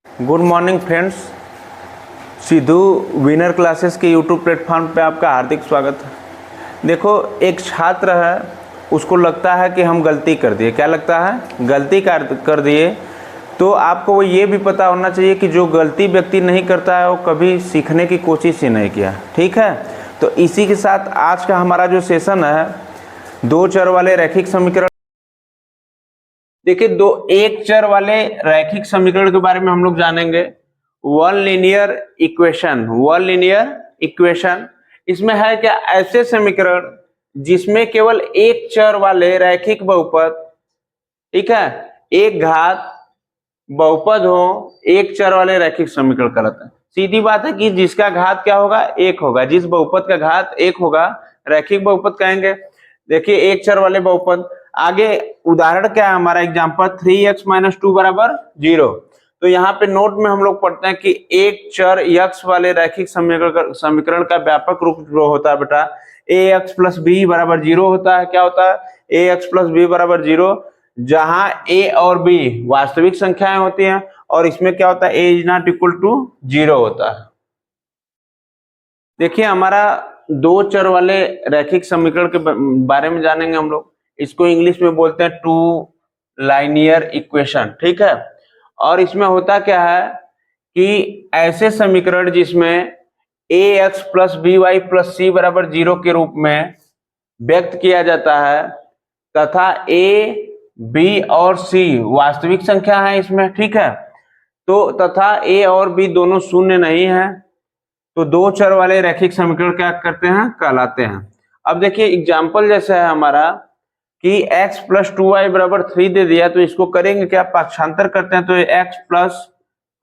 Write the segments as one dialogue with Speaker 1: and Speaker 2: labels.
Speaker 1: Good morning friends, Sidhu winner classes के YouTube platform पे आपका हार्दिक स्वागत है। देखो, एक छात्र है, उसको लगता है कि हम गलती कर दिए। क्या लगता है? गलती कर दिए। तो आपको वो ये भी पता होना चाहिए कि जो गलती व्यक्ति नहीं करता है वो कभी सीखने की कोशिश ही नहीं किया। ठीक है, तो इसी के साथ आज का हमारा जो सेशन है, दो चर वाले रैखिक समीकरण। देखिए, एक चर वाले रैखिक समीकरण के बारे में हम लोग जानेंगे। वन लीनियर इक्वेशन इसमें है क्या? ऐसे समीकरण जिसमें केवल एक चर वाले रैखिक बहुपद, ठीक है, एक घात बहुपद हो, एक चर वाले रैखिक समीकरण कहलाता है। सीधी बात है कि जिसका घात क्या होगा? एक होगा। जिस बहुपद का घात एक होगा रैखिक बहुपद कहेंगे। देखिए, एक चर वाले बहुपद। आगे उदाहरण क्या है हमारा? Example 3x - 2 = 0। तो यहाँ पे नोट में हम लोग पढ़ते हैं कि एक चर x वाले रैखिक समीकरण का व्यापक रूप जो होता है बेटा, ax + b = 0 होता है। क्या होता है? ax + b = 0, जहां a और b वास्तविक संख्याएं होती हैं और इसमें क्या होता है? a ≠ 0 होता है। देखिए, हमारा दो चर वाले रैखिक समीकरण के बारे में जानेंगे हम लोग। इसको इंग्लिश में बोलते हैं टू लाइनियर इक्वेशन। ठीक है, और इसमें होता क्या है कि ऐसे समीकरण जिसमें ax + by + c = 0 के रूप में व्यक्त किया जाता है तथा a, b और c वास्तविक संख्या है इसमें। ठीक है, तो तथा a और b दोनों शून्य नहीं है, तो दो चर वाले रैखिक समीकरण क्या करते हैं? कहलाते हैं। अब देखिए, एग्जाम्पल जैसे है हमारा कि x + 2y = 3 दे दिया, तो इसको करेंगे क्या? पक्षांतर करते हैं, तो x +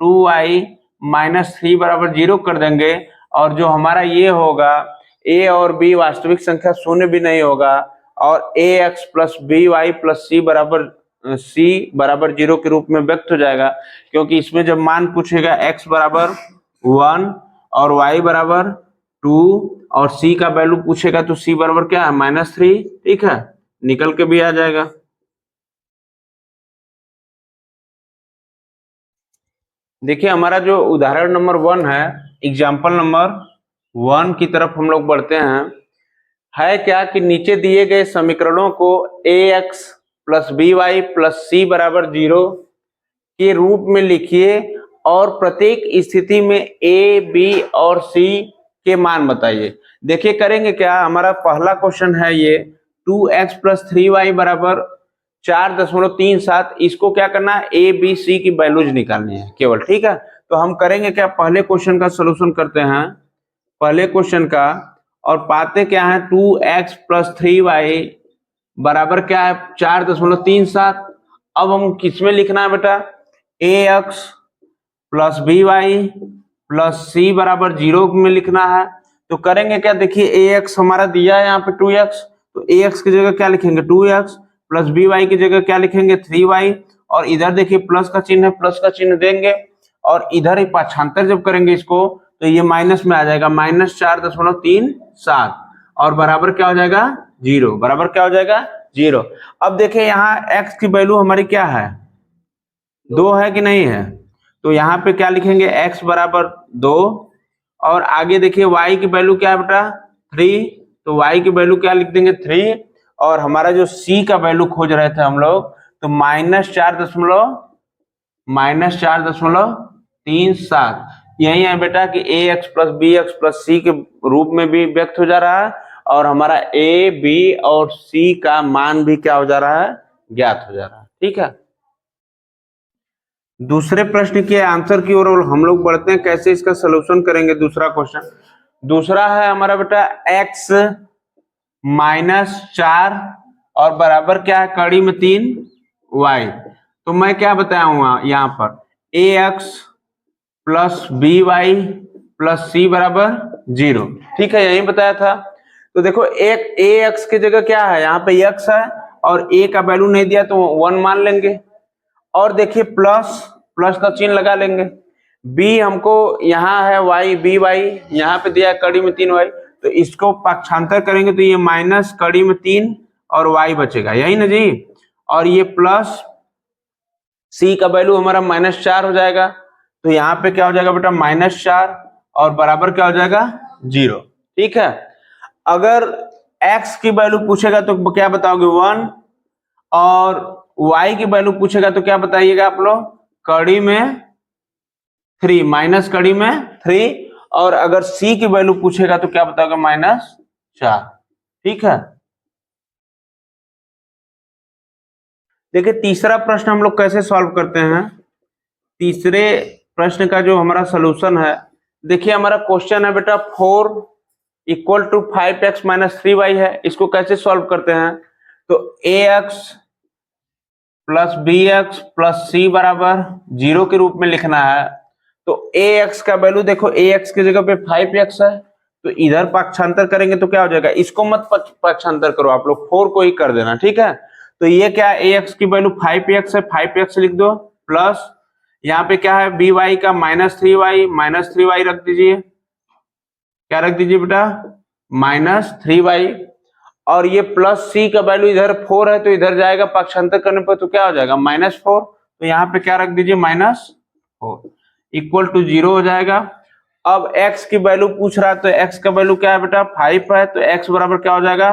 Speaker 1: 2y - 3 = 0 कर देंगे। और जो हमारा ये होगा, a और b वास्तविक संख्या शून्य भी नहीं होगा और ax + by + c = 0 के रूप में व्यक्त हो जाएगा, क्योंकि इसमें जब मान पूछेगा x = 1 और y = 2 और c का वैल्यू पूछेगा तो c बराबर क्या है? -3। ठीक है, निकल के भी आ जाएगा। देखिए, हमारा जो उदाहरण नंबर 1 है, एग्जाम्पल नंबर 1 की तरफ हम लोग बढ़ते हैं। है क्या कि नीचे दिए गए समीकरणों को ax + by + c = 0 के रूप में लिखिए और प्रत्येक स्थिति में a, b और c के मान बताइए। देखिए, करेंगे क्या? हमारा पहला क्वेश्चन है ये 2x + 3y = 4.37। इसको क्या करना है? a, b, c की वैल्यूज निकालनी है केवल। ठीक है, तो हम करेंगे क्या? पहले क्वेश्चन का सोल्यूशन करते हैं, पहले क्वेश्चन का, और पाते क्या है? 2x + 3y बराबर क्या है? 4.37। अब हम किसमें लिखना है बेटा? ax + by + c = 0 में लिखना है। तो करेंगे क्या? देखिए, ax हमारा दिया है यहाँ पे 2x, तो ax की जगह क्या लिखेंगे? 2x + by की जगह क्या लिखेंगे? 3y। और इधर देखिए प्लस का चिन्ह है, प्लस का चिन्ह देंगे और इधर ही पाछांतर जब करेंगे इसको तो ये माइनस में आ जाएगा, -4.37 और बराबर क्या हो जाएगा? 0। बराबर क्या हो जाएगा? 0। अब देखिए, यहाँ x की वैल्यू हमारी क्या है? 2 है कि नहीं है? तो यहाँ पे क्या लिखेंगे? x = 2 और आगे देखिए y की वैल्यू क्या है बेटा? 3, तो y की वैल्यू क्या लिख देंगे? 3। और हमारा जो c का वैल्यू खोज रहे थे हम लोग, तो -4.37 यही है बेटा कि ax + bx + c के रूप में भी व्यक्त हो जा रहा है और हमारा a, b और c का मान भी क्या हो जा रहा है? ज्ञात हो जा रहा है। ठीक है, दूसरे प्रश्न के आंसर की ओर हम लोग बढ़ते हैं। कैसे इसका सलूशन करेंगे? दूसरा क्वेश्चन, दूसरा है हमारा बेटा x - 4 और बराबर क्या है? कड़ी में 3 y। तो मैं क्या बताया हूँ यहाँ पर? ax + by + c = 0। ठीक है, यही बताया था। तो देखो, एक ax की जगह क्या है? यहाँ पे x है और a का वैल्यू नहीं दिया तो 1 मान लेंगे। और देखिए, प्लस का चिन्ह लगा लेंगे। b हमको यहाँ है y, by यहाँ पे दिया है कड़ी में 3y, तो इसको पक्षांतर करेंगे तो ये माइनस कड़ी में 3 और y बचेगा, यही ना जी। और ये प्लस c का वैल्यू हमारा -4 हो जाएगा। तो यहाँ पे क्या हो जाएगा बेटा -4 और बराबर क्या हो जाएगा 0। ठीक है, अगर x की वैल्यू पूछेगा तो क्या बताओगे 1 और y की वैल्यू पूछेगा तो क्या बताइएगा आप लोग, कड़ी में 3 माइनस कड़ी में 3, और अगर c की वैल्यू पूछेगा तो क्या बताओगे -4। ठीक है, देखिए तीसरा प्रश्न हम लोग कैसे सॉल्व करते हैं। तीसरे प्रश्न का जो हमारा सॉल्यूशन है, देखिए हमारा क्वेश्चन है बेटा 4 = 5x - 3y है। इसको कैसे सॉल्व करते हैं, तो ax + bx + c बराबर 0 के रूप में लिखना है। तो ax का वैल्यू देखो, ax की जगह पे 5x है, तो इधर पक्षांतर करेंगे तो क्या हो जाएगा, इसको मत पक्षांतर करो आप लोग, 4 को ही कर देना। ठीक है, तो ये क्या है, ax की वैल्यू 5x है, 5x लिख दो, प्लस यहाँ पे क्या है by का -3y रख दीजिए, क्या रख दीजिए बेटा -3y, और ये प्लस c का वैल्यू इधर 4 है तो इधर जाएगा पक्षांतर करने पर तो क्या हो जाएगा -4, तो यहाँ पे क्या रख दीजिए -4 = 0 हो जाएगा। अब x की वैल्यू पूछ रहा है तो x का वैल्यू क्या है बेटा 5 है, तो x बराबर क्या हो जाएगा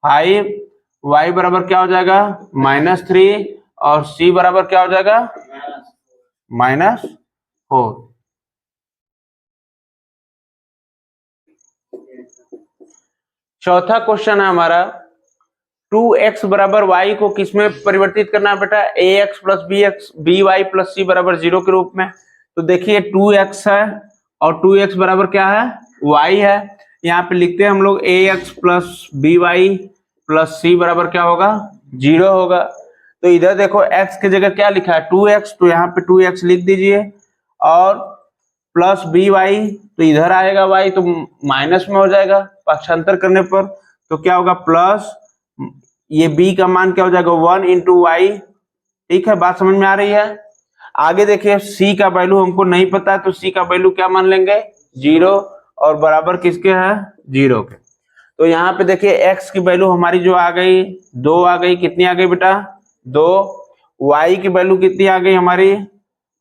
Speaker 1: 5, y बराबर क्या हो जाएगा -3 और c बराबर क्या हो जाएगा -4। चौथा क्वेश्चन है हमारा 2x बराबर y को किसमें परिवर्तित करना है बेटा, ax + bx by + c बराबर 0 के रूप में। तो देखिए 2x है और 2x बराबर क्या है y है, यहाँ पे लिखते हैं हम लोग ax + by + c बराबर क्या होगा 0 होगा। तो इधर देखो x की जगह क्या लिखा है 2x, तो यहाँ पे 2x लिख दीजिए, और प्लस by तो इधर आएगा y तो माइनस में हो जाएगा पक्षांतर करने पर, तो क्या होगा प्लस, ये b का मान क्या हो जाएगा 1 × y। ठीक है, बात समझ में आ रही है। आगे देखिए c का वैल्यू हमको नहीं पता है, तो c का वैल्यू क्या मान लेंगे 0, और बराबर किसके है 0 के। तो यहाँ पे देखिए x की वैल्यू हमारी जो आ गई 2 आ गई, कितनी आ गई बेटा 2, y की वैल्यू कितनी आ गई हमारी,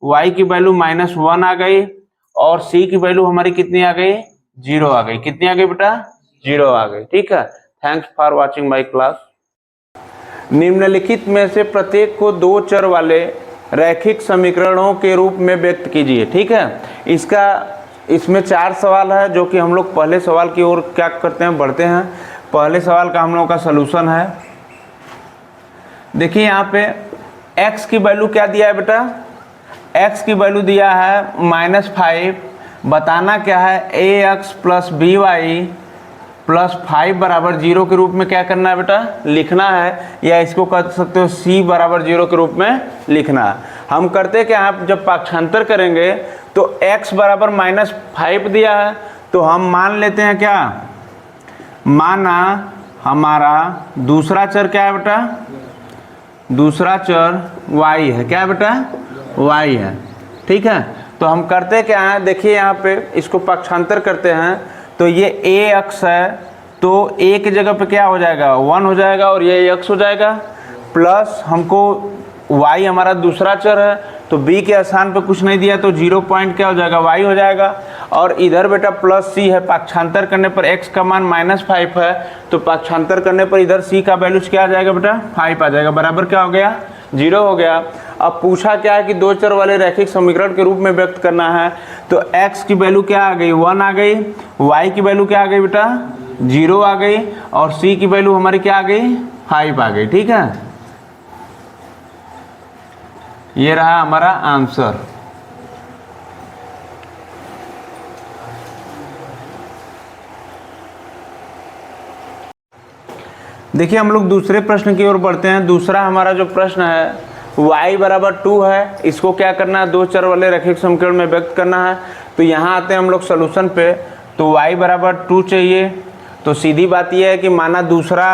Speaker 1: y की वैल्यू -1 आ गई, और c की वैल्यू हमारी कितनी आ गई 0 आ गई, कितनी आ गई बेटा 0 आ गई। ठीक है, thanks for watching my class. निम्नलिखित में से प्रत्येक को 2 चर वाले रैखिक समीकरणों के रूप में व्यक्त कीजिए। ठीक है, इसमें 4 सवाल है, जो कि हम लोग पहले सवाल की ओर क्या करते हैं बढ़ते हैं। पहले सवाल का हम लोग का सलूशन है, देखिए यहाँ पे x की वैल्यू क्या दिया है बेटा, x की वैल्यू दिया है -5, बताना क्या है ax + by + 5 बराबर 0 के रूप में क्या करना है बेटा लिखना है, या इसको कह सकते हो c बराबर 0 के रूप में लिखना है। हम करते हैं कि आप जब पक्षांतर करेंगे तो x बराबर -5 दिया है, तो हम मान लेते हैं क्या, माना हमारा दूसरा चर क्या है बेटा, दूसरा चर y है, क्या है बेटा y है। ठीक है, तो हम करते क्या है, देखिए यहाँ पे इसको पक्षांतर करते हैं, तो ये ax है, तो a की जगह पे क्या हो जाएगा 1 हो जाएगा, और ये x हो जाएगा, प्लस हमको y हमारा दूसरा चर है, तो b के स्थान पे कुछ नहीं दिया तो 0 पॉइंट क्या हो जाएगा y हो जाएगा, और इधर बेटा प्लस c है, पक्षांतर करने पर x का मान -5 है, तो पक्षांतर करने पर इधर c का वैल्यू क्या आ जाएगा बेटा 5 आ जाएगा, बराबर क्या हो गया 0 हो गया। अब पूछा क्या है कि 2 चर वाले रैखिक समीकरण के रूप में व्यक्त करना है, तो x की वैल्यू क्या आ गई 1 आ गई, y की वैल्यू क्या आ गई बेटा 0 आ गई, और c की वैल्यू हमारी क्या आ गई 5 आ गई। ठीक है, ये रहा हमारा आंसर। देखिए हम लोग दूसरे प्रश्न की ओर बढ़ते हैं। दूसरा हमारा जो प्रश्न है y बराबर 2 है, इसको क्या करना है 2 चर वाले रैखिक समीकरण में व्यक्त करना है। तो यहाँ आते हैं हम लोग सॉल्यूशन पे, तो y बराबर 2 चाहिए, तो सीधी बात यह है कि माना दूसरा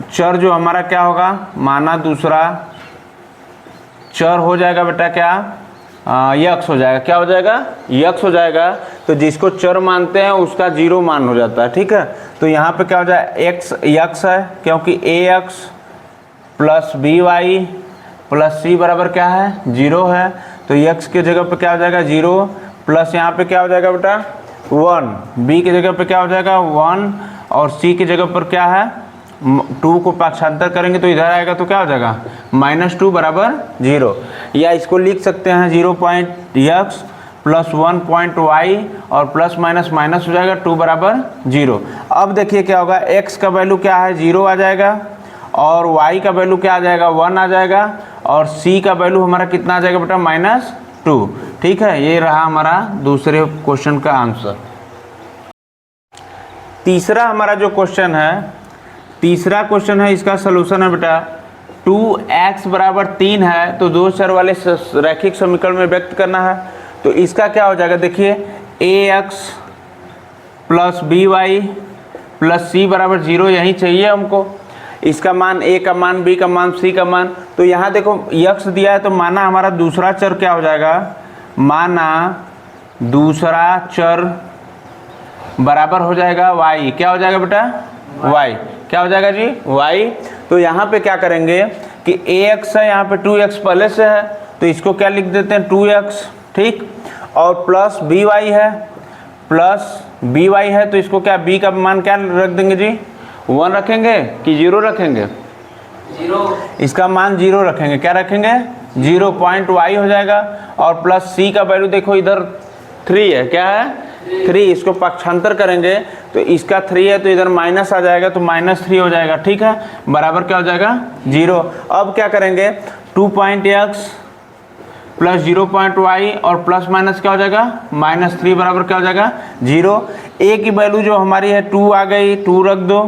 Speaker 1: चर जो हमारा क्या होगा, माना दूसरा चर हो जाएगा बेटा क्या यक्स हो जाएगा, क्या हो जाएगा यक्स हो जाएगा, तो जिसको चर मानते हैं उसका 0 मान हो जाता है। ठीक है, तो यहाँ पे क्या हो जाएगा x यक्स है, क्योंकि ax + by + c बराबर क्या है 0 है, तो x के जगह पे क्या हो जाएगा 0 प्लस यहाँ पे क्या हो जाएगा बेटा 1, b की जगह पे क्या हो जाएगा 1 और c की जगह पर क्या है 2 को पक्षांतर करेंगे तो इधर आएगा तो क्या हो जाएगा -2 बराबर 0, या इसको लिख सकते हैं 0.x प्लस 1.y और प्लस माइनस माइनस हो जाएगा 2 बराबर 0। अब देखिए क्या होगा, x का वैल्यू क्या है 0 आ जाएगा और y का वैल्यू क्या आ जाएगा 1 आ जाएगा और c का वैल्यू हमारा कितना आ जाएगा बेटा -2। ठीक है, ये रहा हमारा दूसरे क्वेश्चन का आंसर। तीसरा हमारा जो क्वेश्चन है, तीसरा क्वेश्चन है, इसका सलूशन है बेटा 2x बराबर 3 है तो दो चर वाले रैखिक समीकरण में व्यक्त करना है। तो इसका क्या हो जाएगा, देखिए ax plus by plus c बराबर 0 यही चाहिए हमको। इसका मान a का मान, b का मान, c का मान। तो यहाँ देखो x दिया है तो माना हमारा दूसरा चर क्या हो जाएगा, माना दूसरा चर बराबर हो जाएगा y। क्या हो जाएगा बेटा y, क्या हो जाएगा जी y। तो यहाँ पे क्या करेंगे कि ax है, यहाँ पे 2x पहले से है तो इसको क्या लिख देते हैं 2x, ठीक, और प्लस by है, प्लस by है तो इसको क्या b का मान क्या रख देंगे जी 1 रखेंगे कि 0 रखेंगे, 0, इसका मान 0 रखेंगे। क्या रखेंगे 0 पॉइंट y हो जाएगा और प्लस c का वैल्यू देखो इधर 3 है, क्या है 3, इसको पक्षांतर करेंगे तो इसका 3 है तो इधर माइनस आ जाएगा तो -3 हो जाएगा। ठीक है, बराबर क्या हो जाएगा 0। अब क्या करेंगे 2.x प्लस 0.y और प्लस माइनस क्या हो जाएगा -3 बराबर क्या हो जाएगा 0। a की वैल्यू जो हमारी है 2 आ गई, 2 रख दो,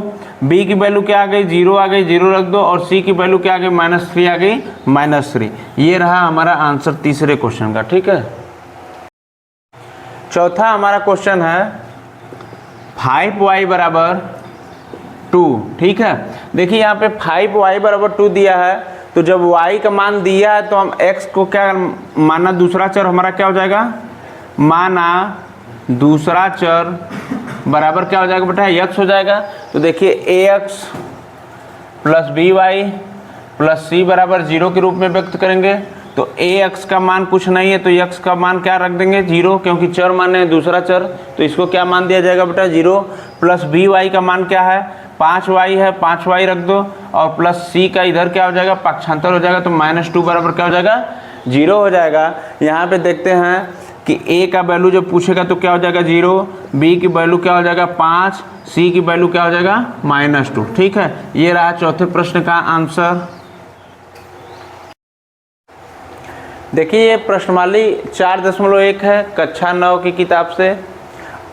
Speaker 1: b की वैल्यू क्या आ गई 0 आ गई, 0 रख दो, और c की वैल्यू क्या आ गई -3 आ गई, -3। ये रहा हमारा आंसर तीसरे क्वेश्चन का। ठीक है, चौथा हमारा क्वेश्चन है 5y बराबर 2। ठीक है, देखिए यहाँ पे 5y बराबर 2 दिया है तो जब y का मान दिया है तो हम x को क्या माना, दूसरा चर हमारा क्या हो जाएगा, माना दूसरा चर बराबर क्या हो जाएगा बेटा x हो जाएगा। तो देखिए ax plus by plus c बराबर 0 के रूप में व्यक्त करेंगे। तो ax का मान कुछ नहीं है तो x का मान क्या रख देंगे 0, क्योंकि चर माने है दूसरा चर तो इसको क्या मान दिया जाएगा बेटा 0। प्लस by का मान क्या है 5y है, 5y रख दो, और प्लस c का इधर क्या हो जाएगा पक्षांतर हो जाएगा तो -2 बराबर क्या हो जाएगा 0 हो जाएगा। यहाँ पे देखते हैं कि a का वैल्यू जब पूछेगा तो क्या हो जाएगा 0, b की वैल्यू क्या हो जाएगा 5, c की वैल्यू क्या हो जाएगा -2। ठीक है, ये रहा चौथे प्रश्न का आंसर। देखिए ये प्रश्नमाली 4.1 है कक्षा 9 की किताब से,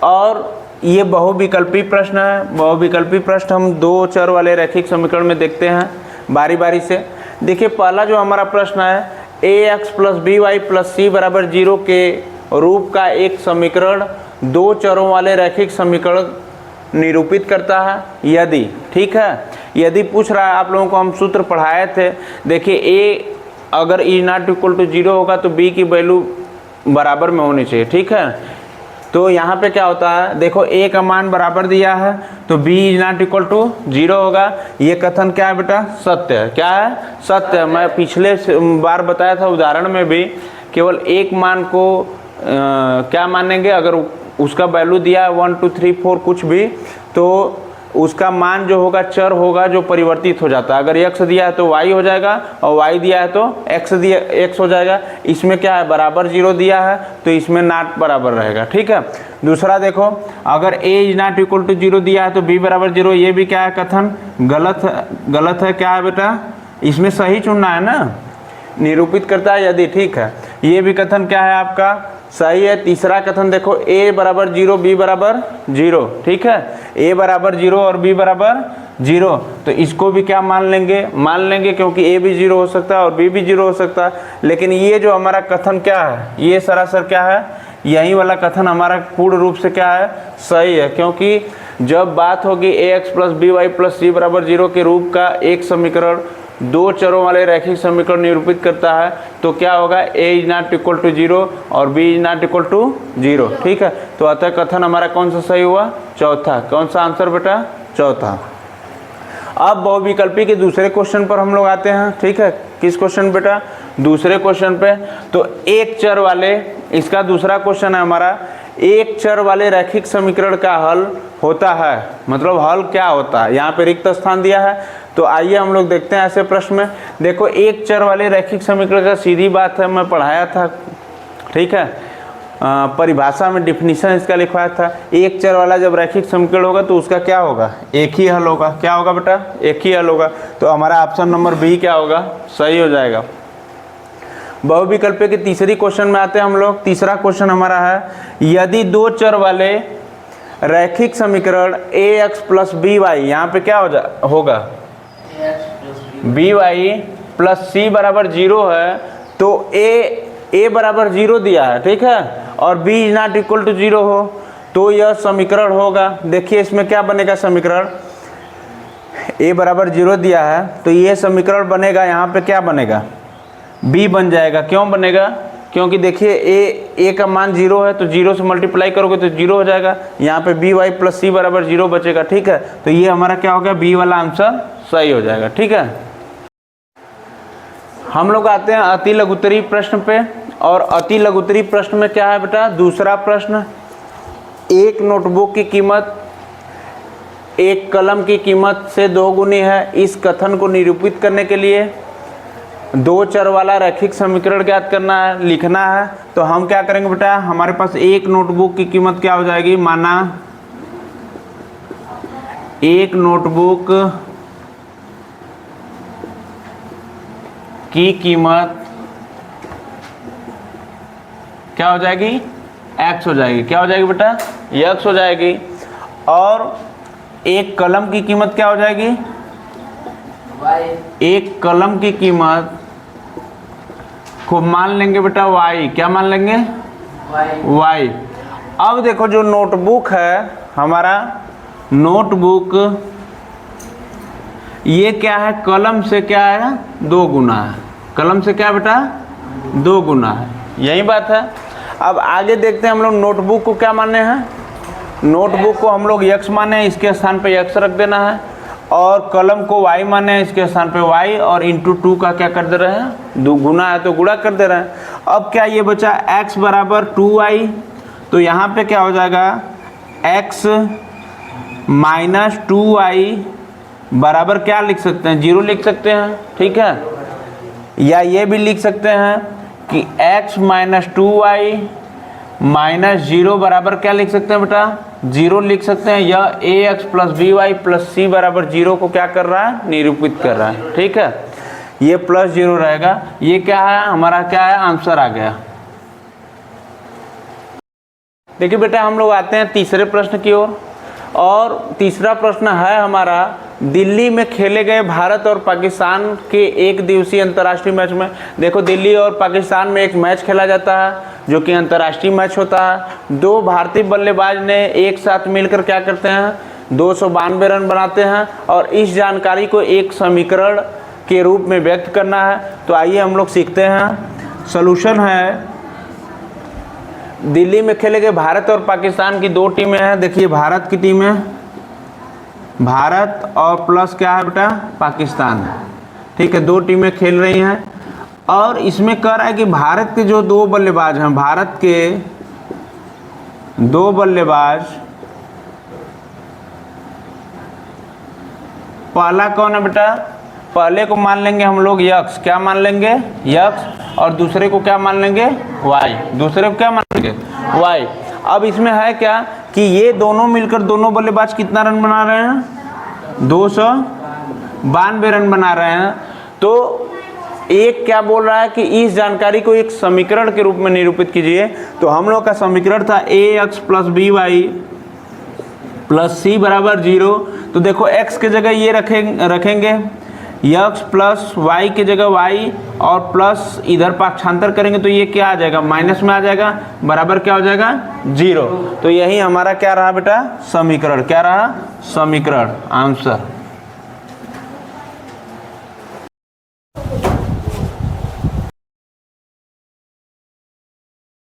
Speaker 1: और ये बहुविकल्पी प्रश्न है। बहुविकल्पी प्रश्न हम दो चर वाले रैखिक समीकरण में देखते हैं बारी बारी से। देखिए पहला जो हमारा प्रश्न है ax plus by plus c बराबर 0 के रूप का एक समीकरण दो चरों वाले रैखिक समीकरण निरूपित करता है यदि, ठीक है, यदि पूछ रहा है, आप लोगों को हम सूत्र पढ़ाए थे। देखिए a अगर e नॉट इक्वल टू 0 होगा तो b की वैल्यू बराबर में होनी चाहिए। ठीक है, तो यहाँ पे क्या होता है, देखो a का मान बराबर दिया है तो b is not equal to 0 होगा। ये कथन क्या है बेटा सत्य है। क्या है सत्य है। मैं पिछले बार बताया था उदाहरण में भी, केवल एक मान को क्या मानेंगे, अगर उसका वैल्यू दिया है 1 2 3 4 कुछ भी, तो उसका मान जो होगा चर होगा जो परिवर्तित हो जाता है। अगर x दिया है तो y हो जाएगा और y दिया है तो x हो जाएगा। इसमें क्या है बराबर 0 दिया है तो इसमें नॉट बराबर रहेगा। ठीक है, दूसरा देखो, अगर a is not equal to 0 दिया है तो b बराबर 0, ये भी क्या है कथन गलत है। क्या है बेटा, इसमें सही चुनना है ना, निरूपित करता है यदि। ठीक है, ये भी कथन क्या है आपका सही है। तीसरा कथन देखो a बराबर 0 b बराबर 0। ठीक है, a बराबर 0 और b बराबर 0, तो इसको भी क्या मान लेंगे क्योंकि a भी 0 हो सकता है और b भी 0 हो सकता है। लेकिन ये जो हमारा कथन क्या है, ये सरासर क्या है, यही वाला कथन हमारा पूर्ण रूप से क्या है सही है। क्योंकि जब बात होगी ax plus by plus c बराबर 0 के रूप का एक समीकरण दो चरों वाले रैखिक समीकरण निरूपित करता है तो क्या होगा a is not equal to 0 और b is not equal to 0। ठीक है, तो अतः कथन हमारा कौन सा सही हुआ, चौथा। कौन सा आंसर बेटा, चौथा। अब बहुविकल्पी के दूसरे क्वेश्चन पर हम लोग आते हैं। ठीक है, किस क्वेश्चन बेटा? दूसरे क्वेश्चन पे। तो एक चर वाले, इसका दूसरा क्वेश्चन है हमारा, एक चर वाले रैखिक समीकरण का हल होता है, मतलब हल क्या होता है। यहाँ पे रिक्त स्थान दिया है, तो आइए हम लोग देखते हैं ऐसे प्रश्न में। देखो, एक चर वाले रैखिक समीकरण का सीधी बात है, मैं पढ़ाया था। ठीक है, परिभाषा में डिफिनीशन इसका लिखवाया था। एक चर वाला जब रैखिक समीकरण होगा तो उसका क्या होगा? एक ही हल होगा। क्या होगा बेटा? एक ही हल होगा। तो हमारा ऑप्शन नंबर बी क्या होगा? सही हो जाएगा। बहुविकल्प के तीसरी क्वेश्चन में आते हैं हम लोग। तीसरा क्वेश्चन हमारा है, यदि दो चर वाले रैखिक समीकरण ax प्लस बी वाई, यहाँ पे क्या होगा? बी वाई प्लस सी बराबर 0 है, तो a बराबर 0 दिया है, ठीक है, और b is not equal to 0 हो, तो यह समीकरण होगा। देखिए इसमें क्या बनेगा समीकरण, a बराबर 0 दिया है, तो ये समीकरण बनेगा, यहाँ पे क्या बनेगा? b बन जाएगा। क्यों बनेगा? क्योंकि देखिए a का मान 0 है, तो 0 से मल्टीप्लाई करोगे तो 0 हो जाएगा। यहाँ पे बी वाई प्लस सी बराबर 0 बचेगा। ठीक है, तो ये हमारा क्या हो गया? बी वाला आंसर सही हो जाएगा। ठीक है, हम लोग आते हैं अति लघुत्तरी प्रश्न पे। और अति लघुत्तरी प्रश्न में क्या है बेटा? दूसरा प्रश्न, एक नोटबुक की कीमत एक कलम की कीमत से 2 गुनी है। इस कथन को निरूपित करने के लिए दो चर वाला रैखिक समीकरण ज्ञात करना है, लिखना है। तो हम क्या करेंगे बेटा? हमारे पास एक नोटबुक की कीमत क्या हो जाएगी? माना एक नोटबुक की कीमत क्या हो जाएगी? x हो जाएगी। क्या हो जाएगी बेटा? x हो जाएगी। और एक कलम की कीमत क्या हो जाएगी? एक कलम की कीमत को मान लेंगे बेटा y। क्या मान लेंगे? y। अब देखो जो नोटबुक है हमारा, नोटबुक ये क्या है? कलम से क्या है? 2 गुना है। कलम से क्या बेटा? 2 गुना है। यही बात है। अब आगे देखते हैं हम लोग नोटबुक को क्या माने हैं। नोटबुक को हम लोग x माने हैं, इसके स्थान पे x रख देना है। और कलम को y माने हैं, इसके स्थान पे y, और इंटू 2 का क्या कर दे रहे हैं? 2 गुना है तो गुणा कर दे रहे हैं। अब क्या ये बचा? x बराबर 2y, तो यहाँ पे क्या हो जाएगा? x माइनस 2y बराबर क्या लिख सकते हैं? 0 लिख सकते हैं। ठीक है, या ये भी लिख सकते हैं कि x माइनस 2y माइनस 0 बराबर क्या लिख सकते हैं बेटा? 0 लिख सकते हैं। यह ax plus b y plus c बराबर 0 को क्या कर रहा है? निरूपित कर रहा है। ठीक है, ये प्लस 0 रहेगा। ये क्या है हमारा? क्या है? आंसर आ गया। देखिए बेटा, हम लोग आते हैं तीसरे प्रश्न की ओर। और तीसरा प्रश्न है हमारा, दिल्ली में खेले गए भारत और पाकिस्तान के एक दिवसीय अंतर्राष्ट्रीय मैच में, देखो दिल्ली और पाकिस्तान में एक मैच खेला जाता है जो कि अंतर्राष्ट्रीय मैच होता है। 2 भारतीय बल्लेबाज ने एक साथ मिलकर क्या करते हैं? 292 रन बनाते हैं। और इस जानकारी को एक समीकरण के रूप में व्यक्त करना है। तो आइए हम लोग सीखते हैं। सॉल्यूशन है, दिल्ली में खेले गए भारत और पाकिस्तान की 2 टीमें हैं। देखिए भारत की टीम है, भारत और प्लस क्या है बेटा? पाकिस्तान। ठीक है, 2 टीमें खेल रही हैं। और इसमें कह रहा है कि भारत के जो 2 बल्लेबाज हैं, भारत के 2 बल्लेबाज, पहला कौन है बेटा? पहले को मान लेंगे हम लोग x। क्या मान लेंगे? x। और दूसरे को क्या मान लेंगे? y। दूसरे को क्या मान लेंगे? y। अब इसमें है क्या कि ये दोनों मिलकर दोनों बल्लेबाज कितना रन बना रहे हैं? 292 रन बना रहे हैं। तो एक क्या बोल रहा है कि इस जानकारी को एक समीकरण के रूप में निरूपित कीजिए। तो हम लोग का समीकरण था ax plus b y plus c बराबर 0। तो देखो x के जगह ये रखेंगे x प्लस y के जगह y, और प्लस इधर पाक्षांतर करेंगे तो ये क्या आ जाएगा? माइनस में आ जाएगा, बराबर क्या हो जाएगा? 0। तो यही हमारा क्या रहा बेटा? समीकरण। क्या रहा? समीकरण, आंसर।